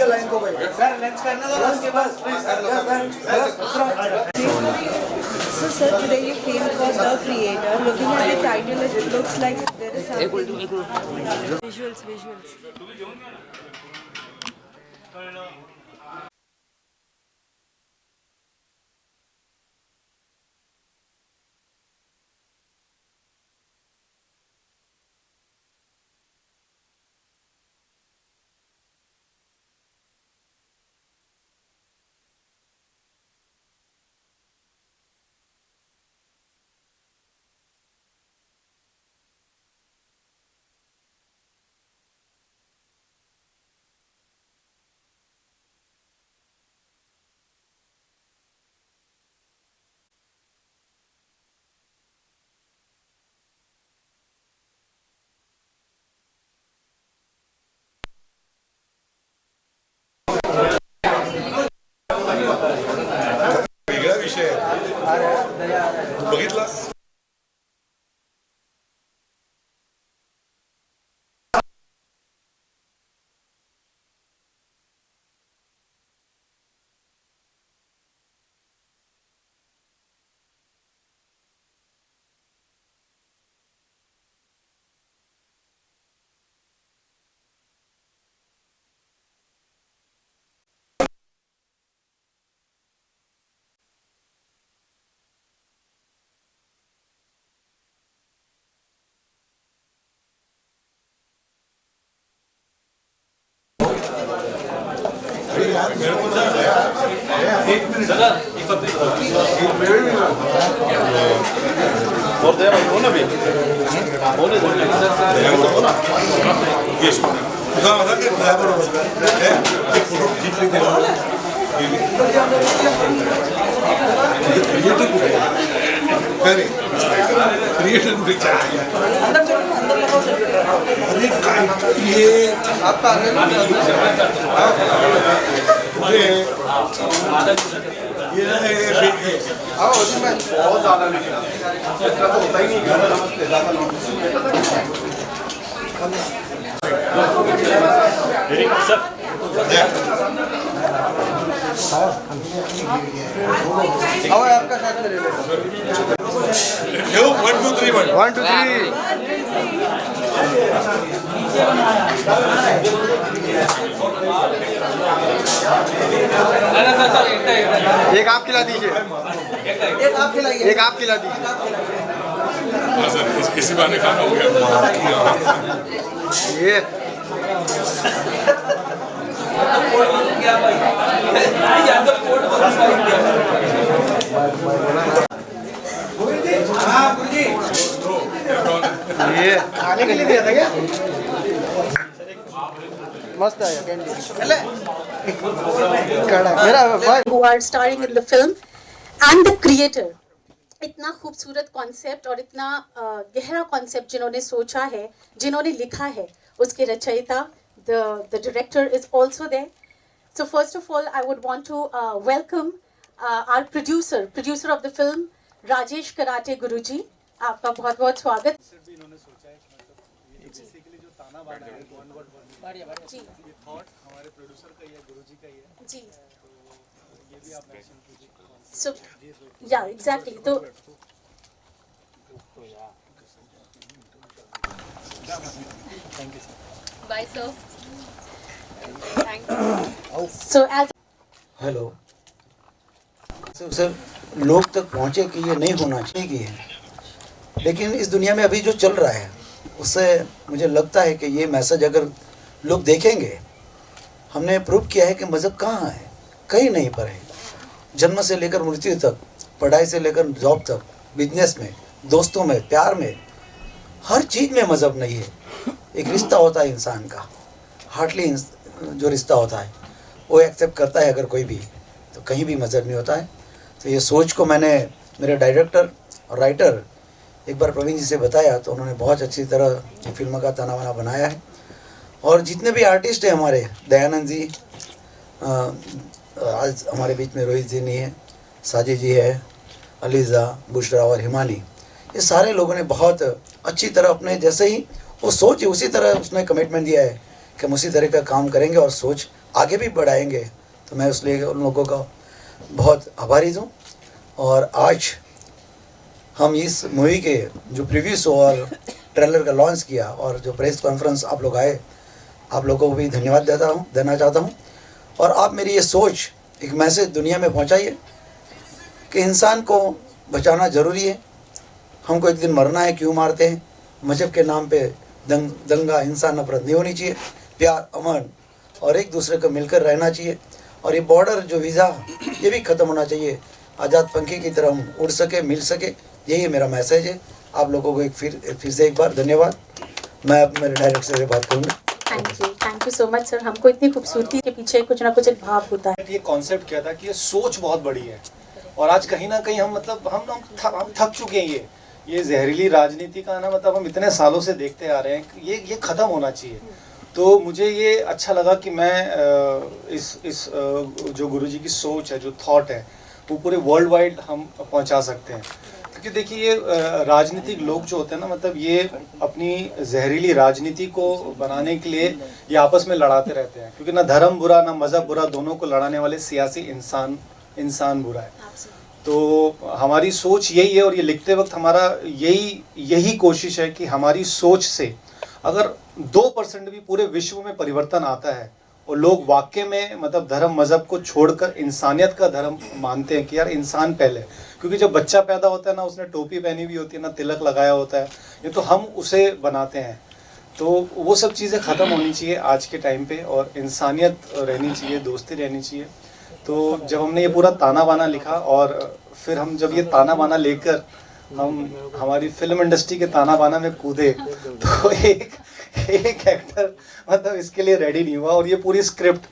Line को भाई sir lunch करना तो उसके बाद please So sir, today you came for The Creator. Looking at the title, it looks like there is something. Visuals. वेगळा विषय आहे बघितलास वन टू थ्री एक आप खिला दीजिए, एक आप खिला दीजिए। हाँ सर, इसी बहाने खाना हो गया ये खाने के लिए दिया था क्या मस्त है candy who are starring in the film and the creator. इतना खूबसूरत कॉन्सेप्ट और इतना गहरा कॉन्सेप्ट जिन्होंने सोचा है, जिन्होंने लिखा है, उसके रचयिता the director is also there. So first of all, I would want to welcome our producer of the film, Rajesh Karate Guruji. आपका बहुत बहुत स्वागत। जी हमारे प्रोड्यूसर का ही है, गुरुजी का ही है जी। तो ये भी आप मेंशन कीजिए। So yeah, exactly. तो thank you sir. bye sir. Thank you. So as hello sir, लोग तक पहुँचे कि ये नहीं होना चाहिए कि है, लेकिन इस दुनिया में अभी जो चल रहा है उससे मुझे लगता है कि ये मैसेज अगर लोग देखेंगे, हमने प्रूव किया है कि मज़हब कहाँ है, कहीं नहीं पर है। जन्म से लेकर मृत्यु तक, पढ़ाई से लेकर जॉब तक, बिजनेस में, दोस्तों में, प्यार में, हर चीज़ में मज़हब नहीं है। एक रिश्ता होता है इंसान का, हार्टली जो रिश्ता होता है वो एक्सेप्ट करता है अगर कोई भी, तो कहीं भी मज़हब नहीं होता है। तो ये सोच को मैंने मेरे डायरेक्टर और राइटर एक बार प्रवीण जी से बताया, तो उन्होंने बहुत अच्छी तरह फिल्म का तना वना बनाया है। और जितने भी आर्टिस्ट हैं हमारे, दयानंद जी आज हमारे बीच में, रोहित जी नहीं है, साजिद जी है, अलीज़ा, बुशरा और हिमानी, ये सारे लोगों ने बहुत अच्छी तरह अपने जैसे ही वो सोच है उसी तरह उसने कमिटमेंट दिया है कि हम उसी तरह का काम करेंगे और सोच आगे भी बढ़ाएंगे, तो मैं उसलिए उन लोगों का बहुत आभारी हूँ। और आज हम इस मूवी के जो प्रीव्यू शो और ट्रेलर का लॉन्च किया और जो प्रेस कॉन्फ्रेंस आप लोग आए, आप लोगों को भी धन्यवाद देना चाहता हूँ। और आप मेरी ये सोच, एक मैसेज दुनिया में पहुँचाइए कि इंसान को बचाना ज़रूरी है। हमको एक दिन मरना है, क्यों मारते हैं? मजहब के नाम पे दंगा, हिंसा, नफरत नहीं होनी चाहिए। प्यार, अमन और एक दूसरे को मिलकर रहना चाहिए। और ये बॉर्डर जो वीज़ा, ये भी ख़त्म होना चाहिए। आज़ाद पंखी की तरह हम उड़ सके, मिल सके, यही मेरा मैसेज है। आप लोगों को फिर से एक बार धन्यवाद। मैं अब मेरे डायरेक्टर से बात करूँगा। Thank you so much sir. हमको इतनी खूबसूरती के पीछे कुछ ना कुछ एक भाव होता है। ये कॉन्सेप्ट क्या था कि ये सोच बहुत बड़ी है, और आज कहीं ना कहीं हम मतलब हम थक चुके हैं। ये जहरीली राजनीति का ना, मतलब हम इतने सालों से देखते आ रहे हैं, ये ख़त्म होना चाहिए। तो मुझे ये अच्छा लगा कि मैं इस जो गुरुजी की सोच है, जो थॉट है, वो पूरे वर्ल्ड वाइड हम पहुंचा सकते हैं। क्योंकि देखिए ये राजनीतिक लोग जो होते हैं ना, मतलब ये अपनी जहरीली राजनीति को बनाने के लिए ये आपस में लड़ाते रहते हैं। क्योंकि ना धर्म बुरा, ना मज़हब बुरा, दोनों को लड़ाने वाले सियासी इंसान बुरा है। तो हमारी सोच यही है, और ये लिखते वक्त हमारा यही कोशिश है कि हमारी सोच से अगर 2% भी पूरे विश्व में परिवर्तन आता है, और लोग वाकई में मतलब धर्म मज़हब को छोड़कर इंसानियत का धर्म मानते हैं कि यार इंसान पहले। क्योंकि जब बच्चा पैदा होता है ना, उसने टोपी पहनी हुई होती है ना, तिलक लगाया होता है, ये तो हम उसे बनाते हैं। तो वो सब चीज़ें ख़त्म होनी चाहिए आज के टाइम पे, और इंसानियत रहनी चाहिए, दोस्ती रहनी चाहिए। तो जब हमने ये पूरा ताना बाना लिखा, और फिर हम जब ये ताना बाना लेकर हम हमारी फिल्म इंडस्ट्री के ताना बाना में कूदे, तो एक एक्टर मतलब इसके लिए रेडी नहीं हुआ। और ये पूरी स्क्रिप्ट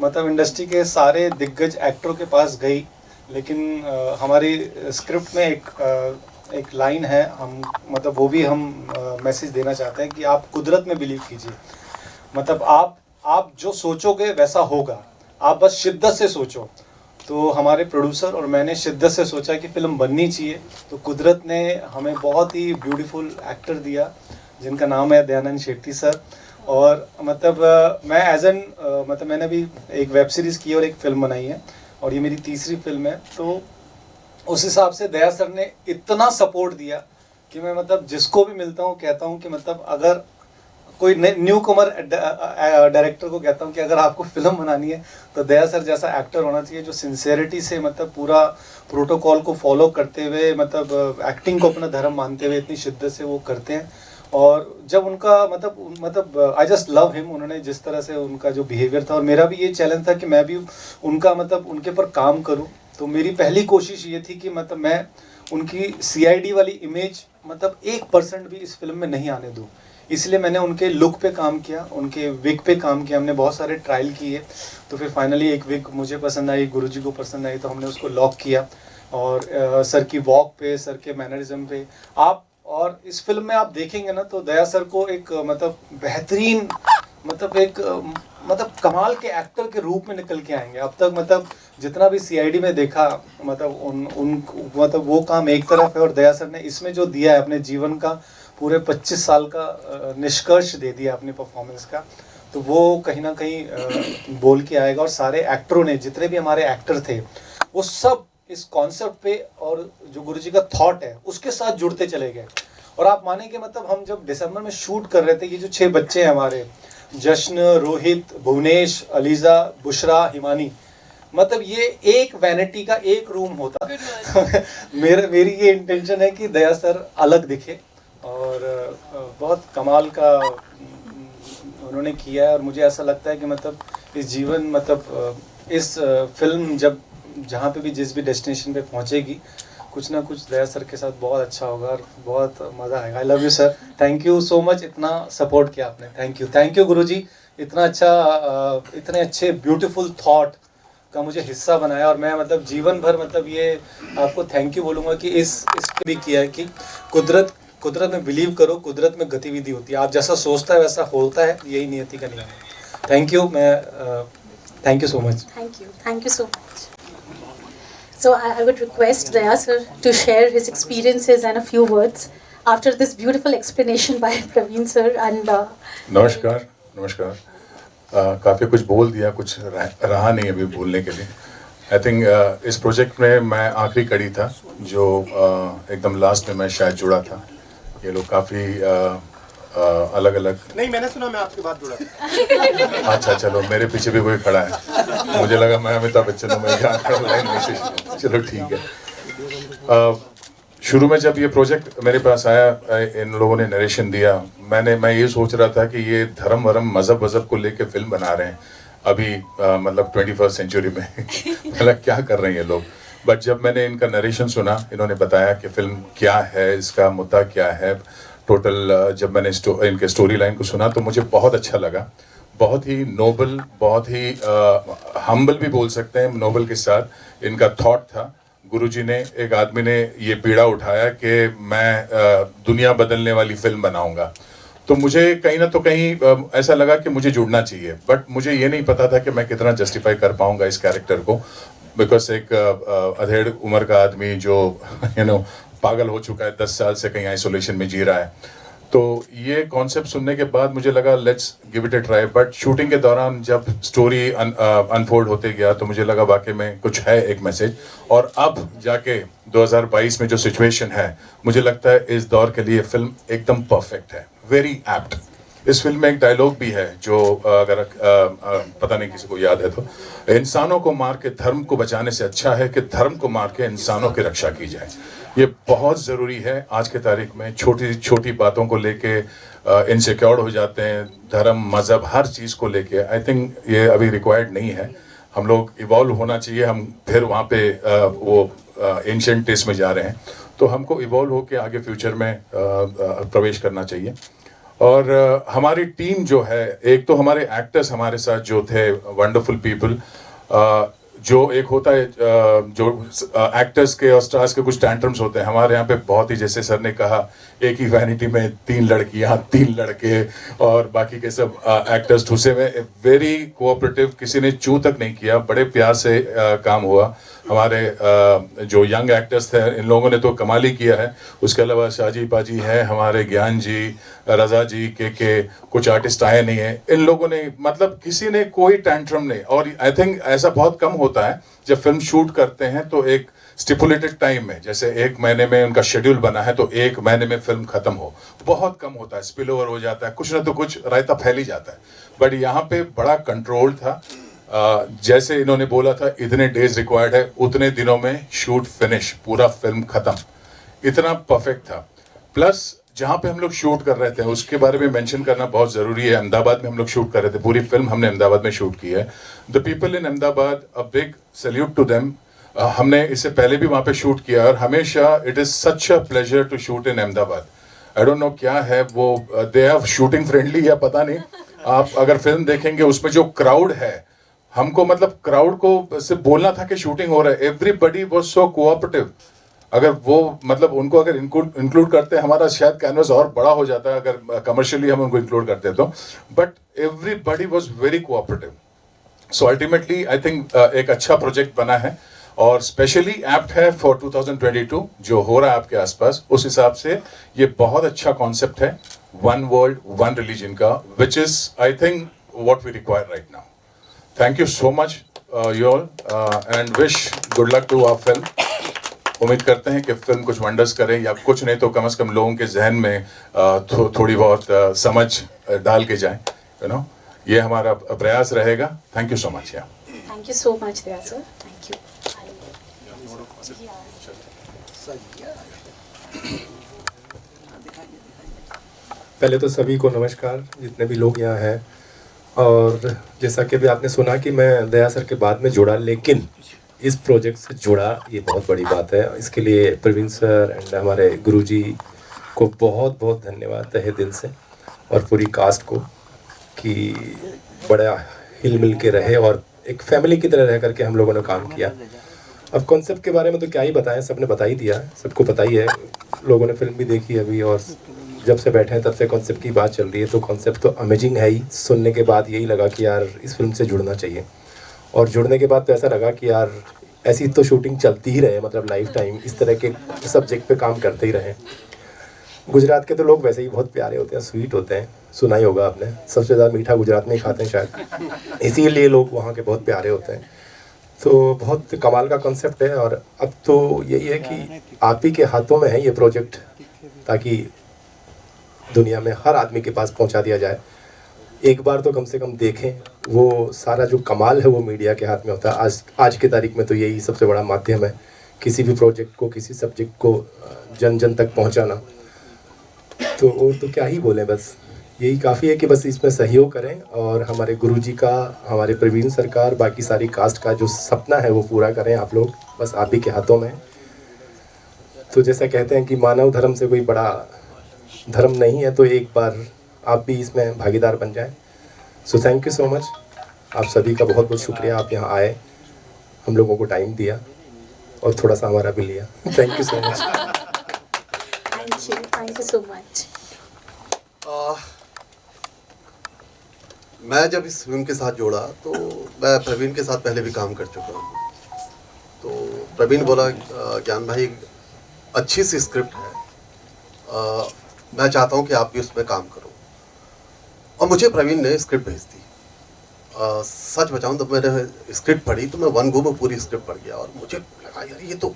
मतलब इंडस्ट्री के सारे दिग्गज एक्टरों के पास गई, लेकिन हमारी स्क्रिप्ट में एक लाइन है, हम मतलब वो भी हम मैसेज देना चाहते हैं कि आप कुदरत में बिलीव कीजिए। मतलब आप जो सोचोगे वैसा होगा, आप बस शिद्दत से सोचो। तो हमारे प्रोड्यूसर और मैंने शिद्दत से सोचा कि फ़िल्म बननी चाहिए। तो कुदरत ने हमें बहुत ही ब्यूटीफुल एक्टर दिया, जिनका नाम है दयानंद शेट्टी सर। और मतलब मैं मतलब मैंने भी एक वेब सीरीज़ की और एक फ़िल्म बनाई है, और ये मेरी तीसरी फिल्म है। तो उस हिसाब से दया सर ने इतना सपोर्ट दिया कि मैं मतलब जिसको भी मिलता हूँ कहता हूँ कि मतलब अगर कोई न्यू कमर डायरेक्टर को कहता हूँ कि अगर आपको फिल्म बनानी है तो दया सर जैसा एक्टर होना चाहिए, जो सिंसेरिटी से मतलब पूरा प्रोटोकॉल को फॉलो करते हुए, मतलब एक्टिंग को अपना धर्म मानते हुए इतनी शिद्दत से वो करते हैं। और जब उनका मतलब आई जस्ट लव हिम, उन्होंने जिस तरह से उनका जो बिहेवियर था, और मेरा भी ये चैलेंज था कि मैं भी उनका मतलब उनके पर काम करूं। तो मेरी पहली कोशिश ये थी कि मतलब मैं उनकी CID वाली इमेज मतलब 1% भी इस फिल्म में नहीं आने दूं। इसलिए मैंने उनके लुक पे काम किया, उनके विग पे काम किया, हमने बहुत सारे ट्रायल किए। तो फिर फाइनली एक विग मुझे पसंद आई, गुरुजी को पसंद आई, तो हमने उसको लॉक किया। और सर की वॉक पे, सर के मैनरिज्म पे और इस फिल्म में आप देखेंगे ना, तो दया सर को एक मतलब बेहतरीन मतलब कमाल के एक्टर के रूप में निकल के आएंगे। अब तक मतलब जितना भी CID में देखा, मतलब मतलब वो काम एक तरफ है, और दया सर ने इसमें जो दिया है अपने जीवन का पूरे 25 साल का निष्कर्ष दे दिया अपनी परफॉर्मेंस का, तो वो कहीं ना कहीं बोल के आएगा। और सारे एक्टरों ने, जितने भी हमारे एक्टर थे, वो सब इस कॉन्सेप्ट पे और जो गुरुजी का थॉट है उसके साथ जुड़ते चले गए। और आप मानेंगे मतलब हम जब दिसंबर में शूट कर रहे थे, ये जो 6 बच्चे हैं हमारे, जश्न, रोहित, भुवनेश, अलीजा, बुशरा, हिमानी, मतलब ये एक वैनिटी का एक रूम होता। मेरी ये इंटेंशन है कि दया सर अलग दिखे, और बहुत कमाल का उन्होंने किया है। और मुझे ऐसा लगता है कि मतलब इस जीवन मतलब इस फिल्म जब जहाँ पे भी जिस भी डेस्टिनेशन पे पहुँचेगी, कुछ ना कुछ दया सर के साथ बहुत अच्छा होगा और बहुत मज़ा आएगा। I love you sir, thank you so much, इतना सपोर्ट किया आपने। थैंक यू गुरुजी, इतना अच्छा इतने अच्छे ब्यूटीफुल थॉट का मुझे हिस्सा बनाया। और मैं मतलब जीवन भर मतलब ये आपको थैंक यू बोलूँगा कि इस पे भी किया है कि कुदरत में बिलीव करो, कुदरत में गतिविधि होती है, आप जैसा सोचता है वैसा होता है, यही नियति का नियम है। थैंक यू, मैं thank you so much. Thank you so much. So I would request Daya sir to share his experiences and a few words after this beautiful explanation by Praveen sir. And नमस्कार। काफ़ी कुछ बोल दिया, कुछ रहा नहीं अभी बोलने के लिए। आई थिंक इस प्रोजेक्ट में मैं आखिरी कड़ी था जो एकदम लास्ट में मैं शायद जुड़ा था। ये लोग काफ़ी अलग अलग। नहीं, मैंने सुना, मैं आपके बात जुड़ा। अच्छा चलो, मेरे पीछे भी कोई खड़ा है, मुझे लगा मैं अमिताभ बच्चन हूँ, मैं यहाँ खड़ा लाइन में से। चलो ठीक है। शुरू में जब ये प्रोजेक्ट मेरे पास आया, इन लोगों ने नरेशन दिया, मैं ये सोच रहा था कि ये धर्म वरम मज़हब वज़हब को लेके फिल्म बना रहे हैं अभी, मतलब 21st सेंचुरी में। मतलब क्या कर रहे हैं ये लोग। बट जब मैंने इनका नरेशन सुना, इन्होंने बताया कि फिल्म क्या है, इसका मुद्दा क्या है टोटल, जब मैंने इनके स्टोरी लाइन को सुना तो मुझे बहुत अच्छा लगा। बहुत ही नोबल, बहुत ही हम्बल भी बोल सकते हैं, नोबल के साथ इनका थॉट था। गुरुजी ने, एक आदमी ने ये पीड़ा उठाया कि मैं दुनिया बदलने वाली फिल्म बनाऊंगा, तो मुझे कहीं ना तो कहीं ऐसा लगा कि मुझे जुड़ना चाहिए। बट मुझे ये नहीं पता था कि मैं कितना जस्टिफाई कर पाऊंगा इस कैरेक्टर को, बिकॉज एक अधेड़ उम्र का आदमी जो पागल हो चुका है, 10 साल से कहीं आइसोलेशन में जी रहा है, तो ये कॉन्सेप्ट सुनने के बाद मुझे लगा let's give it A try. But shooting के दौरान जब स्टोरी अनफोल्ड होते गया तो मुझे लगा वाकई में कुछ है एक मैसेज। और अब जाके 2022 में जो सिचुएशन है, मुझे लगता है इस दौर के लिए फिल्म एकदम परफेक्ट है, वेरी एप्ट। इस फिल्म में एक डायलॉग भी है जो अगर पता नहीं किसी को याद है तो, इंसानों को मार के धर्म को बचाने से अच्छा है कि धर्म को मार के इंसानों की रक्षा की जाए। ये बहुत ज़रूरी है आज के तारीख में। छोटी छोटी बातों को लेके इनसिक्योर हो जाते हैं, धर्म मज़हब हर चीज़ को लेके। आई थिंक ये अभी रिक्वायर्ड नहीं है, हम लोग इवॉल्व होना चाहिए। हम फिर वहाँ पे वो एंशिएंट टेस्ट में जा रहे हैं, तो हमको इवॉल्व होके आगे फ्यूचर में प्रवेश करना चाहिए। और हमारी टीम जो है, एक तो हमारे एक्टर्स हमारे साथ जो थे, वंडरफुल पीपल। जो एक होता है जो एक्टर्स के और स्टार्स के कुछ टैंट्रम्स होते हैं, हमारे यहाँ पे बहुत ही, जैसे सर ने कहा, एक ही वैनिटी में 3 लड़कियाँ 3 लड़के और बाकी के सब एक्टर्स ठुसे में, वेरी कोऑपरेटिव, किसी ने चू तक नहीं किया, बड़े प्यार से काम हुआ। हमारे जो यंग एक्टर्स थे, इन लोगों ने तो कमाल ही किया है। उसके अलावा शाहजी पाजी हैं, हमारे ज्ञान जी, रजा जी, के कुछ आर्टिस्ट आए नहीं हैं। इन लोगों ने, मतलब किसी ने कोई टैंट्रम नहीं। और आई थिंक ऐसा बहुत कम होता है जब फिल्म शूट करते हैं तो एक स्टिपुलेटेड टाइम में, जैसे 1 महीने में उनका शेड्यूल बना है तो 1 महीने में फिल्म खत्म हो, बहुत कम होता है। स्पिल ओवर हो जाता है, कुछ ना तो कुछ रायता फैल ही जाता है। बट यहाँ पे बड़ा कंट्रोल था। जैसे इन्होंने बोला था इतने डेज रिक्वायर्ड है, उतने दिनों में शूट फिनिश, पूरा फिल्म खत्म, इतना परफेक्ट था। प्लस जहाँ पे हम लोग शूट कर रहे थे उसके बारे में मेंशन करना बहुत ज़रूरी है। अहमदाबाद में हम लोग शूट कर रहे थे, पूरी फिल्म हमने अहमदाबाद में शूट की है। The people in Ahmedabad, a big salute to them. हमने इससे पहले भी वहाँ पे शूट किया और हमेशा it is such a pleasure to shoot in Ahmedabad. I don't know क्या है वो, दे आर शूटिंग फ्रेंडली या पता नहीं। आप अगर फिल्म देखेंगे उसमें जो क्राउड है, हमको मतलब क्राउड को सिर्फ बोलना था कि शूटिंग हो रहा है, एवरीबडी वाज सो कोऑपरेटिव। अगर वो मतलब उनको अगर इंक्लूड करते, हमारा शायद कैनवस और बड़ा हो जाता है अगर कमर्शियली हम उनको इंक्लूड करते तो। But everybody was very cooperative. So ultimately I think एक अच्छा प्रोजेक्ट बना है और स्पेशली एप्ट है फॉर 2022 जो हो रहा है आपके आसपास। उस हिसाब से ये बहुत अच्छा कॉन्सेप्ट है, वन वर्ल्ड वन रिलीजन का, which is I think what we require right now. Thank you so much you all and wish good luck to our film. उम्मीद करते हैं कि फिल्म कुछ वंडर्स करे, या कुछ नहीं तो कम से कम लोगों के जहन में थोड़ी बहुत समझ डाल के जाए, यू नो। ये हमारा प्रयास रहेगा। Thank you so much. या thank you so much Daya sir, thank you. पहले तो सभी को नमस्कार, जितने भी लोग यहाँ हैं। और जैसा कि भी आपने सुना कि मैं दया सर के बाद में जुड़ा, लेकिन इस प्रोजेक्ट से जुड़ा, ये बहुत बड़ी बात है। इसके लिए प्रवीण सर एंड हमारे गुरुजी को बहुत बहुत धन्यवाद तहे दिल से, और पूरी कास्ट को, कि बड़ा हिल मिल के रहे और एक फैमिली की तरह रह करके हम लोगों ने काम किया। अब कॉन्सेप्ट के बारे में तो क्या ही बताएं, सबने बता ही दिया, सबको पता ही है। लोगों ने फिल्म भी देखी अभी, और जब से बैठे हैं तब से कॉन्सेप्ट की बात चल रही है। तो कॉन्सेप्ट तो अमेजिंग है ही। सुनने के बाद यही लगा कि यार इस फिल्म से जुड़ना चाहिए, और जुड़ने के बाद तो ऐसा लगा कि यार ऐसी तो शूटिंग चलती ही रहे, मतलब लाइफ टाइम इस तरह के सब्जेक्ट पे काम करते ही रहें। गुजरात के तो लोग वैसे ही बहुत प्यारे होते हैं, स्वीट होते हैं, सुना ही होगा आपने, सबसे ज़्यादा मीठा गुजरात में ही खाते हैं शायद, इसीलिए लोग वहाँ के बहुत प्यारे होते हैं। तो बहुत कमाल का कॉन्सेप्ट है और अब तो यही है कि आप ही के हाथों में है ये प्रोजेक्ट, ताकि दुनिया में हर आदमी के पास पहुंचा दिया जाए। एक बार तो कम से कम देखें, वो सारा जो कमाल है वो मीडिया के हाथ में होता है। आज की तारीख में तो यही सबसे बड़ा माध्यम है किसी भी प्रोजेक्ट को, किसी सब्जेक्ट को जन जन तक पहुंचाना। तो और तो क्या ही बोलें, बस यही काफ़ी है कि बस इसमें सहयोग करें और हमारे गुरुजी का, हमारे प्रवीण सरकार, बाकी सारी कास्ट का जो सपना है वो पूरा करें आप लोग, बस आप ही के हाथों में। तो जैसा कहते हैं कि मानव धर्म से कोई बड़ा धर्म नहीं है, तो एक बार आप भी इसमें भागीदार बन जाएं। So thank you so much, आप सभी का बहुत बहुत शुक्रिया, आप यहाँ आए, हम लोगों को टाइम दिया और थोड़ा सा हमारा भी लिया। Thank you so much. Thank you so much. मैं जब इस फिल्म के साथ जोड़ा तो मैं प्रवीण के साथ पहले भी काम कर चुका हूँ। तो प्रवीण बोला ज्ञान भाई अच्छी सी स्क्रिप्ट है, मैं चाहता हूँ कि आप भी उस पर काम करो। और मुझे प्रवीण ने स्क्रिप्ट भेज दी। सच बताऊँ तो मैंने स्क्रिप्ट पढ़ी तो मैं वन गो में पूरी स्क्रिप्ट पढ़ गया और मुझे लगा यार ये तो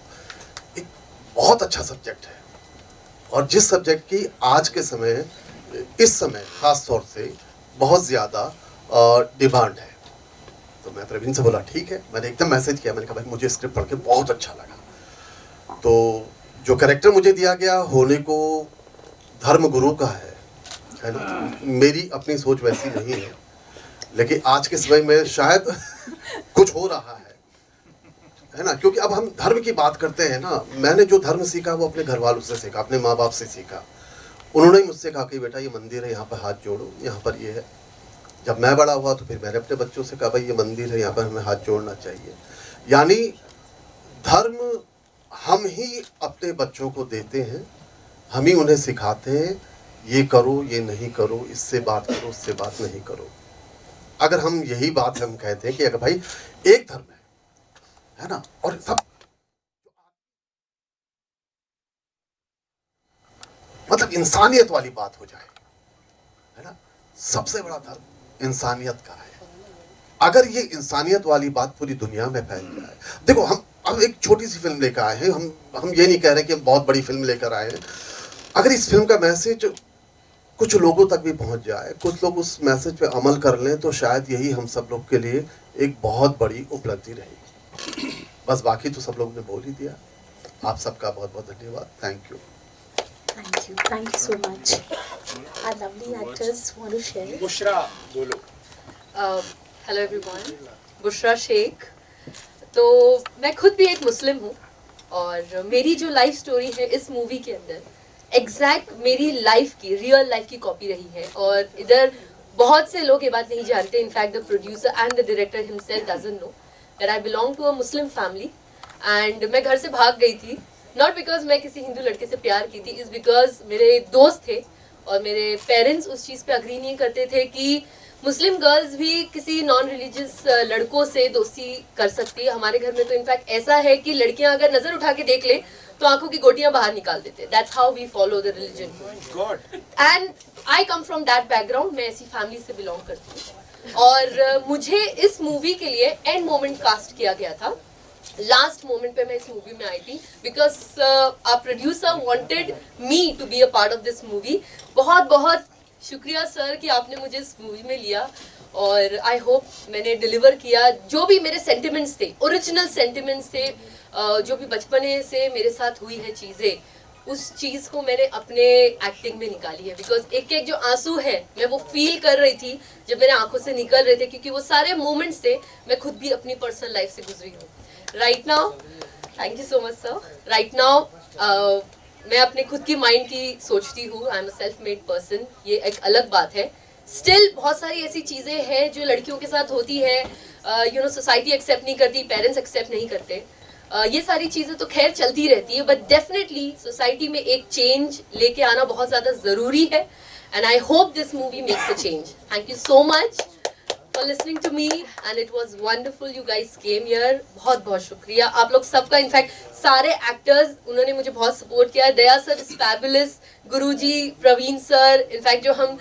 एक बहुत अच्छा सब्जेक्ट है, और जिस सब्जेक्ट की आज के समय, इस समय ख़ास तौर से बहुत ज़्यादा डिमांड है। तो मैं प्रवीण से बोला ठीक है, मैंने एकदम मैसेज किया, मैंने कहा भाई मुझे स्क्रिप्ट पढ़ के बहुत अच्छा लगा। तो जो कैरेक्टर मुझे दिया गया होने को धर्म गुरु का है ना, मेरी अपनी सोच वैसी नहीं है, लेकिन आज के समय में शायद कुछ हो रहा है ना, क्योंकि अब हम धर्म की बात करते हैं ना। मैंने जो धर्म सीखा वो अपने घर वालों से सीखा, अपने माँ बाप से सीखा। उन्होंने ही मुझसे कहा कि बेटा ये मंदिर है, यहाँ पर हाथ जोड़ो, यहाँ पर ये है। जब मैं बड़ा हुआ तो फिर मैंने अपने बच्चों से कहा भाई ये मंदिर है, यहाँ पर हमें हाथ जोड़ना चाहिए। यानी धर्म हम ही अपने बच्चों को देते हैं, हम ही उन्हें सिखाते हैं, ये करो, ये नहीं करो, इससे बात करो, उससे बात नहीं करो। अगर हम यही बात हम कहते हैं कि अगर भाई एक धर्म है ना, और सब मतलब इंसानियत वाली बात हो जाए, है ना, सबसे बड़ा धर्म इंसानियत का है। अगर ये इंसानियत वाली बात पूरी दुनिया में फैल जाए, देखो हम एक छोटी सी फिल्म लेकर आए हैं, हम ये नहीं कह रहे कि हम बहुत बड़ी फिल्म लेकर आए हैं। अगर इस फिल्म का मैसेज कुछ लोगों तक भी पहुंच जाए, कुछ लोग उस मैसेज पे अमल कर लें, तो शायद यही हम सब लोग के लिए एक बहुत बड़ी उपलब्धि रहेगी। बस बाकी तो सब लोगों ने बोल ही दिया। आप सबका बहुत बहुत धन्यवाद। Thank you. Thank you so much. Our lovely actors want to share. Bushra बोलो। Hello everyone, Bushra Shaikh. तो मैं खुद भी एक मुस्लिम हूँ और मेरी जो लाइफ स्टोरी है इस मूवी के अंदर एग्जैक्ट मेरी लाइफ की, रियल लाइफ की कॉपी रही है। और इधर बहुत से लोग ये बात नहीं जानते, in fact the producer and the director himself doesn't know that I belong to a Muslim family. And मैं घर से भाग गई थी, नॉट बिकॉज मैं किसी हिंदू लड़के से प्यार की थी, इज़ बिकॉज मेरे दोस्त थे और मेरे पेरेंट्स उस चीज़ पे अग्री नहीं करते थे कि मुस्लिम गर्ल्स भी किसी नॉन रिलीजियस लड़कों से दोस्ती कर सकती है। हमारे घर में तो इनफैक्ट ऐसा है कि लड़कियां अगर नज़र उठा के देख ले तो आंखों की गोटियां बाहर निकाल देते। That's how we follow the religion. And I come from that background, मैं ऐसी फैमिली से बिलोंग करती हूँ। और मुझे इस मूवी के लिए एंड मोमेंट कास्ट किया गया था। लास्ट मोमेंट पे मैं इस मूवी में आई थी because our producer wanted me to be a part of this movie. बहुत बहुत शुक्रिया सर कि आपने मुझे इस मूवी में लिया और आई होप मैंने डिलीवर किया। जो भी मेरे सेंटिमेंट्स थे, ओरिजिनल सेंटिमेंट्स थे, जो भी बचपने से मेरे साथ हुई है चीज़ें, उस चीज़ को मैंने अपने एक्टिंग में निकाली है। बिकॉज एक एक जो आंसू है मैं वो फील कर रही थी जब मेरे आंखों से निकल रहे थे, क्योंकि वो सारे मोमेंट्स से मैं खुद भी अपनी पर्सनल लाइफ से गुजरी हूँ। Right now, thank you so much sir. Right now मैं अपने खुद की माइंड की सोचती हूँ। I am a self made person, ये एक अलग बात है। स्टिल बहुत सारी ऐसी चीज़ें हैं जो लड़कियों के साथ होती है, यू नो, सोसाइटी एक्सेप्ट नहीं करती, पेरेंट्स एक्सेप्ट नहीं करते। ये सारी चीज़ें तो खैर चलती रहती है, बट डेफिनेटली सोसाइटी में एक चेंज लेके आना बहुत ज़्यादा ज़रूरी है। And I hope this movie makes a change. Thank you so much for listening to me, and it was wonderful. You guys came here. बहुत बहुत शुक्रिया आप लोग सबका. इनफैक्ट सारे एक्टर्स उन्होंने मुझे बहुत सपोर्ट किया. Daya sir is fabulous, guruji, Praveen sir, in fact जो हम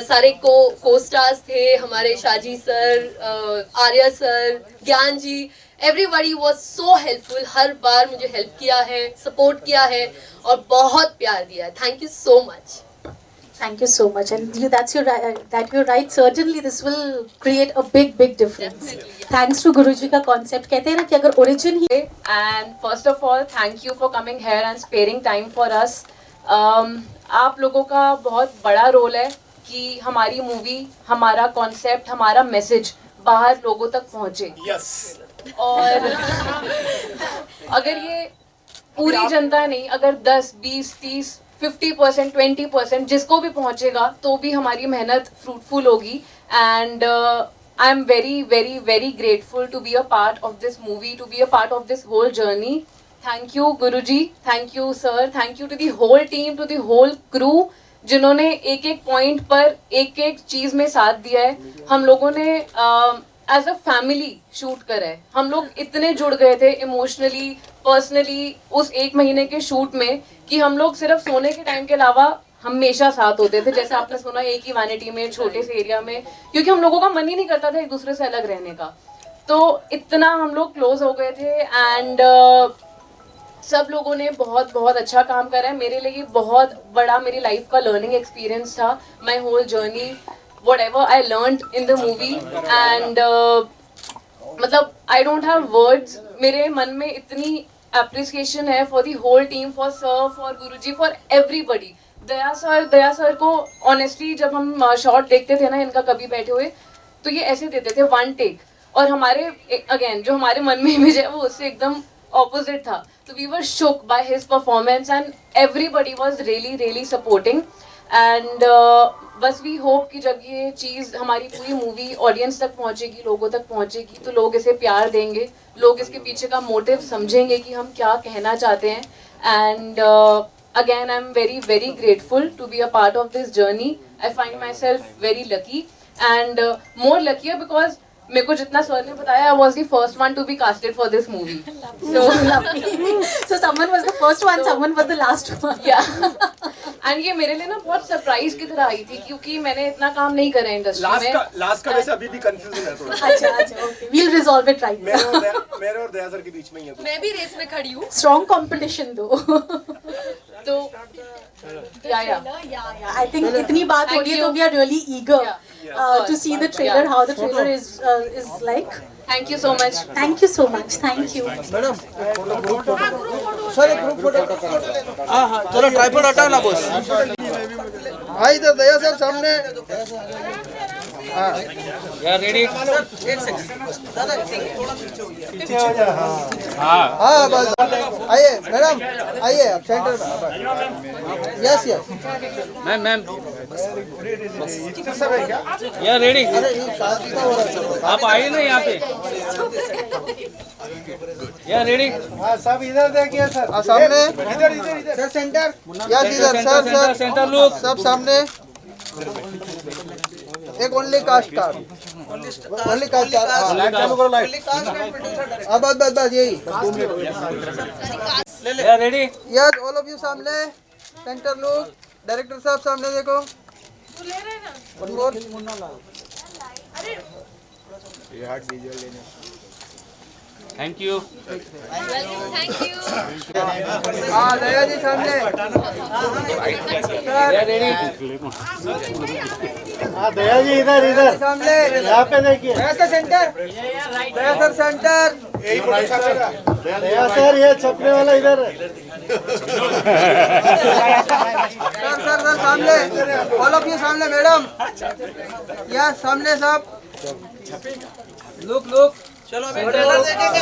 सारे को स्टार्स थे, हमारे शाजी सर, आर्या सर, ज्ञान जी, एवरीबॉडी वॉज सो हेल्पफुल. हर बार मुझे हेल्प किया है, सपोर्ट किया है और बहुत प्यार दिया है. Thank you so much. Thank you so much, and you're right. Certainly, this will create a big difference. Definitely. Thanks to Guruji का concept. कहते हैं ना कि अगर origin he And first of all, thank you for coming here and sparing time for us. आप लोगों का बहुत बड़ा रोल है कि हमारी मूवी, हमारा कॉन्सेप्ट, हमारा मैसेज बाहर लोगों तक पहुंचे. और अगर ये पूरी जनता नहीं, अगर 10, 20, 30, 50%, 20% जिसको भी पहुंचेगा तो भी हमारी मेहनत फ्रूटफुल होगी. And I am very grateful to be a part of this movie, to be a part of this whole journey. Thank you Guruji, thank you sir, thank you to the whole team, to the whole crew, जिन्होंने एक एक point पर एक एक चीज़ में साथ दिया है. हम लोगों ने एज अ फैमिली शूट करा है. हम लोग इतने जुड़ गए थे इमोशनली, पर्सनली उस एक महीने के शूट में कि हम लोग सिर्फ सोने के टाइम के अलावा हमेशा साथ होते थे. जैसे आपने सुना, एक ही वैनिटी में, छोटे से एरिया में, क्योंकि हम लोगों का मन ही नहीं करता था एक दूसरे से अलग रहने का. तो इतना हम लोग क्लोज हो गए थे. एंड सब लोगों ने बहुत अच्छा काम करा है. मेरे लिए बहुत बड़ा मेरी लाइफ का लर्निंग एक्सपीरियंस था. My whole journey, whatever I learned in the movie, and मतलब I don't have words. मेरे मन में इतनी appreciation है for the whole team, for sir, for Guruji, for everybody. Daya sir को honestly जब हम शॉट देखते थे ना इनका कभी बैठे हुए, तो ये ऐसे देते थे 1 take, और हमारे अगेन जो हमारे मन में इमेज है वो उससे एकदम opposite था. So we were shook by his performance, and everybody was really supporting. And बस वी होप कि जब ये चीज़ हमारी पूरी मूवी ऑडियंस तक पहुंचेगी, लोगों तक पहुंचेगी, तो लोग इसे प्यार देंगे, लोग इसके पीछे का मोटिव समझेंगे कि हम क्या कहना चाहते हैं. And again I am very grateful to be a part of this journey. I find myself very lucky, and more lucky because मेरे को जितना सर ने बताया, I was the first one to be casted for this movie. So someone was the first one, someone was the last one. Yeah. And ये मेरे लिए ना बहुत सरप्राइज की तरह आई थी, क्योंकि मैंने इतना काम नहीं करा इंडस्ट्री में. लास्ट का वैसे अभी भी कंफ्यूजन है थोड़ा. अच्छा okay, we'll resolve it right. मेरे और दया सर के बीच में ही है. मैं भी रेस में खड़ी हूँ. Strong competition though. तो I think इतनी बात हो रही है तो we are really eager to see the trailer, how the trailer is like. Thank you so much. Thank you so much. Thank you. Madam sir एक ग्रुप फोटो. हाँ चलो ट्राइपॉड हटाओ ना बॉस. हाँ इधर दया सर सामने. यार रेडी. एक सेकंड दादा पीछे हो जा. हाँ बस आइए मैडम, आइए आप सेंटर में. यस मैम यार रेडी. आप आइए ना यहाँ पे. यार रेडी. हाँ सब इधर देखिए सर. सामने इधर सर सेंटर. यस इधर सर सेंटर लुक. सब सामने. एक only cast star. Only cast star. Light चालू करो. लाइट. अब बस यही. यार ready. Yes all of you सामने. Center look. डायरेक्टर साहब सामने देखो. One more. Thank you. Thank you. हाँ दया जी सामने. यार रेडी. हाँ दया जी इधर सामने. यहाँ पे देखिए. दया सर सेंटर. दया सर सेंटर. दया सर ये छपने वाला इधर. सर सामने. ऑल ऑफ यू सामने मैडम. यस सामने सब. लुक चलो अभी ट्रेलर देखेंगे.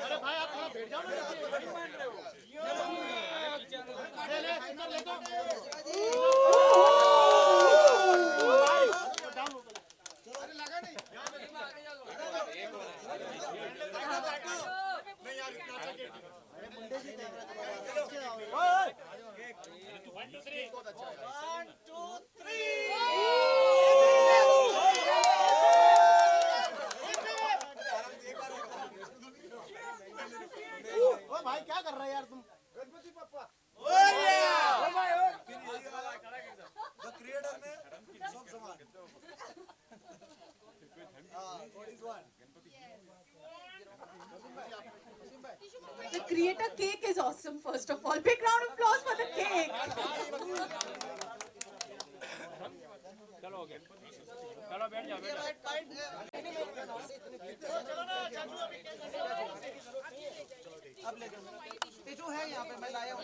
अरे भाई आप बैठ जाओ ना. भाई क्या कर रहा है यार तुम? गणपति पप्पा क्रिएटर ने सब समान The creator cake is awesome. First of all, big round of applause for the cake. चलो हो गया चलो बैठ जाओ अब ले जाओ। जो है यहाँ पे मैं लाया हूँ।